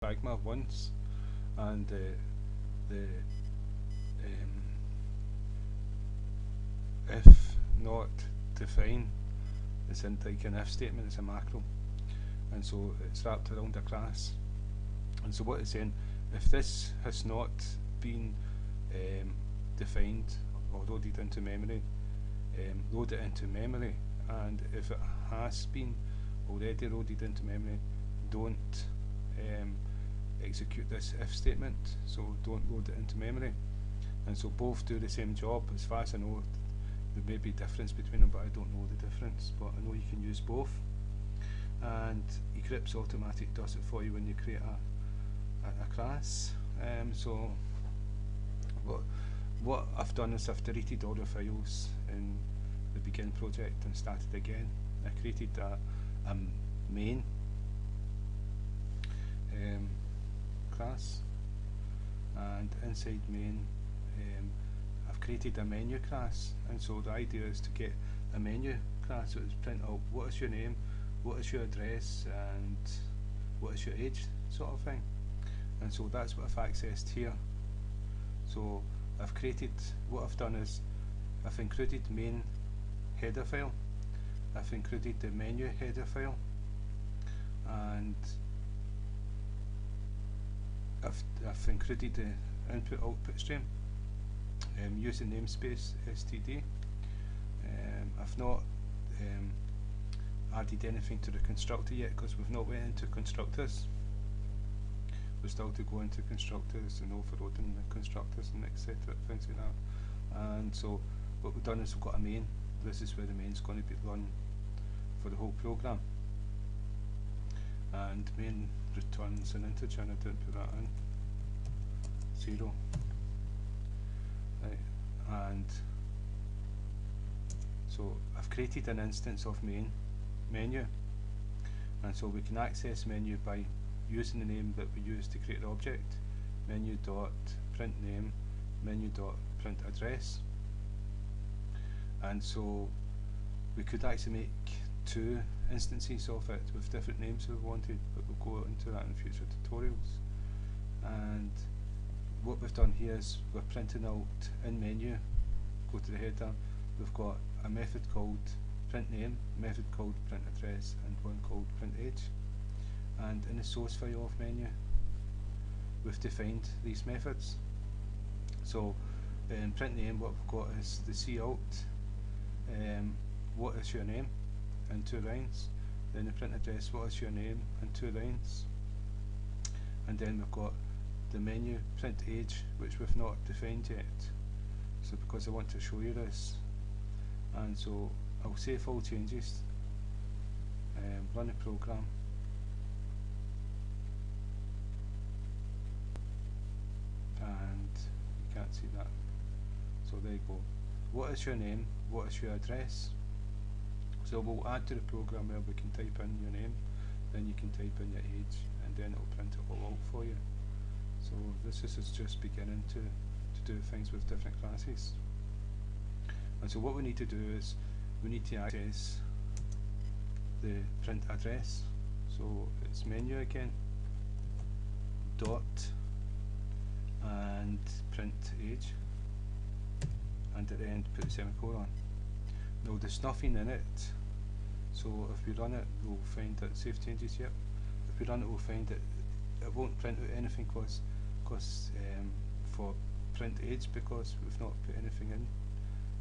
pragma once, and the if not define, it's in like an if statement, it's a macro, and so it's wrapped around a class. And so what it's saying, if this has not been defined or loaded into memory, load it into memory, and if it has been already loaded into memory, don't execute this if statement, so don't load it into memory. And so both do the same job. As far as I know, there may be a difference between them, but I don't know the difference, but I know you can use both. And Eclipse Automatic does it for you when you create a class. So what I've done is I've deleted all the files in the begin project and started again. I created a main class, and inside main I've created a menu class, and so the idea is to get a menu class that is print out what is your name, what is your address, and what is your age, sort of thing. And so that's what I've accessed here. So I've created, what I've done is I've included main header file, I've included the menu header file, and I've included the input output stream using namespace std. I've not added anything to the constructor yet because we've not went into constructors. We're still to go into constructors and overloading the constructors and etc. things like that. And so what we've done is we've got a main. This is where the main is going to be run for the whole program. And main returns an integer, and I didn't put that in. 0. Right. And so I've created an instance of main menu, and so we can access menu by using the name that we use to create the object, menu dot print name, menu dot print address. And so we could actually make two instances of it with different names if we wanted, but we'll go into that in future tutorials. And what we've done here is we're printing out in menu, go to the header, we've got a method called print name, a method called print address, and one called print age. And in the source file of menu we've defined these methods. So in print name, what we've got is the cout, what is your name, in 2 lines. Then the print address, what is your name, in 2 lines. And then we've got the menu print age, which we've not defined yet, so because I want to show you this. And so I'll save all changes, run the program, and you can't see that, so there you go. What is your name, what is your address? So we'll add to the program where we can type in your name, then you can type in your age, and then it will print it all out for you. So this is just beginning to do things with different classes. And so what we need to do is we need to access the print address. So it's menu again, dot, and print age, and at the end put a semicolon. Now there's nothing in it, so if we run it we'll find that save changes. Yep. If we run it we'll find that it won't print out anything because for print age, because we've not put anything in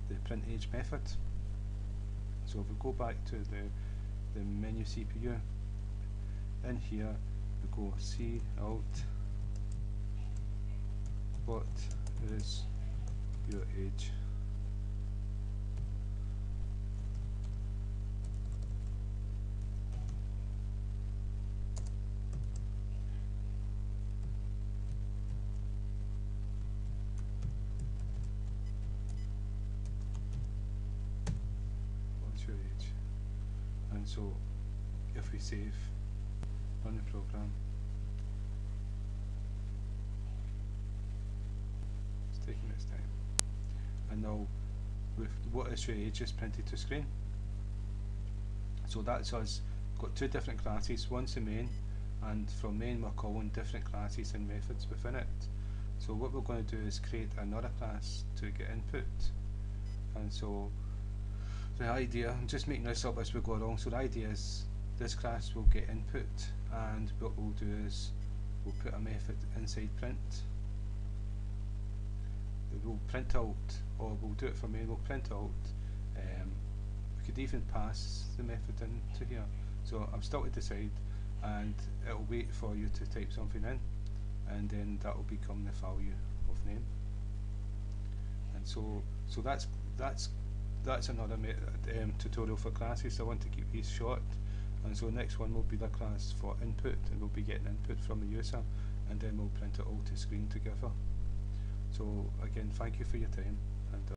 the print age method. So if we go back to the menu CPU, in here we go cout, what is your age, and so if we save, run the program, it's taking its time, and now with what is your age is printed to screen. So that's us got 2 different classes, one's the main and from main we're calling different classes and methods within it. So what we're going to do is create another class to get input, and so the idea, I'm just making this up as we go along, so the idea is this class will get input, and what we'll do is we'll put a method inside print. We'll print out, or we'll do it for main, we'll print out, we could even pass the method into here. So I'm still to decide, and it'll wait for you to type something in, and then that will become the value of name. And so that's another tutorial for classes. I want to keep these short, and so next one will be the class for input, and we'll be getting input from the user, and then we'll print it all to screen together. So again, thank you for your time.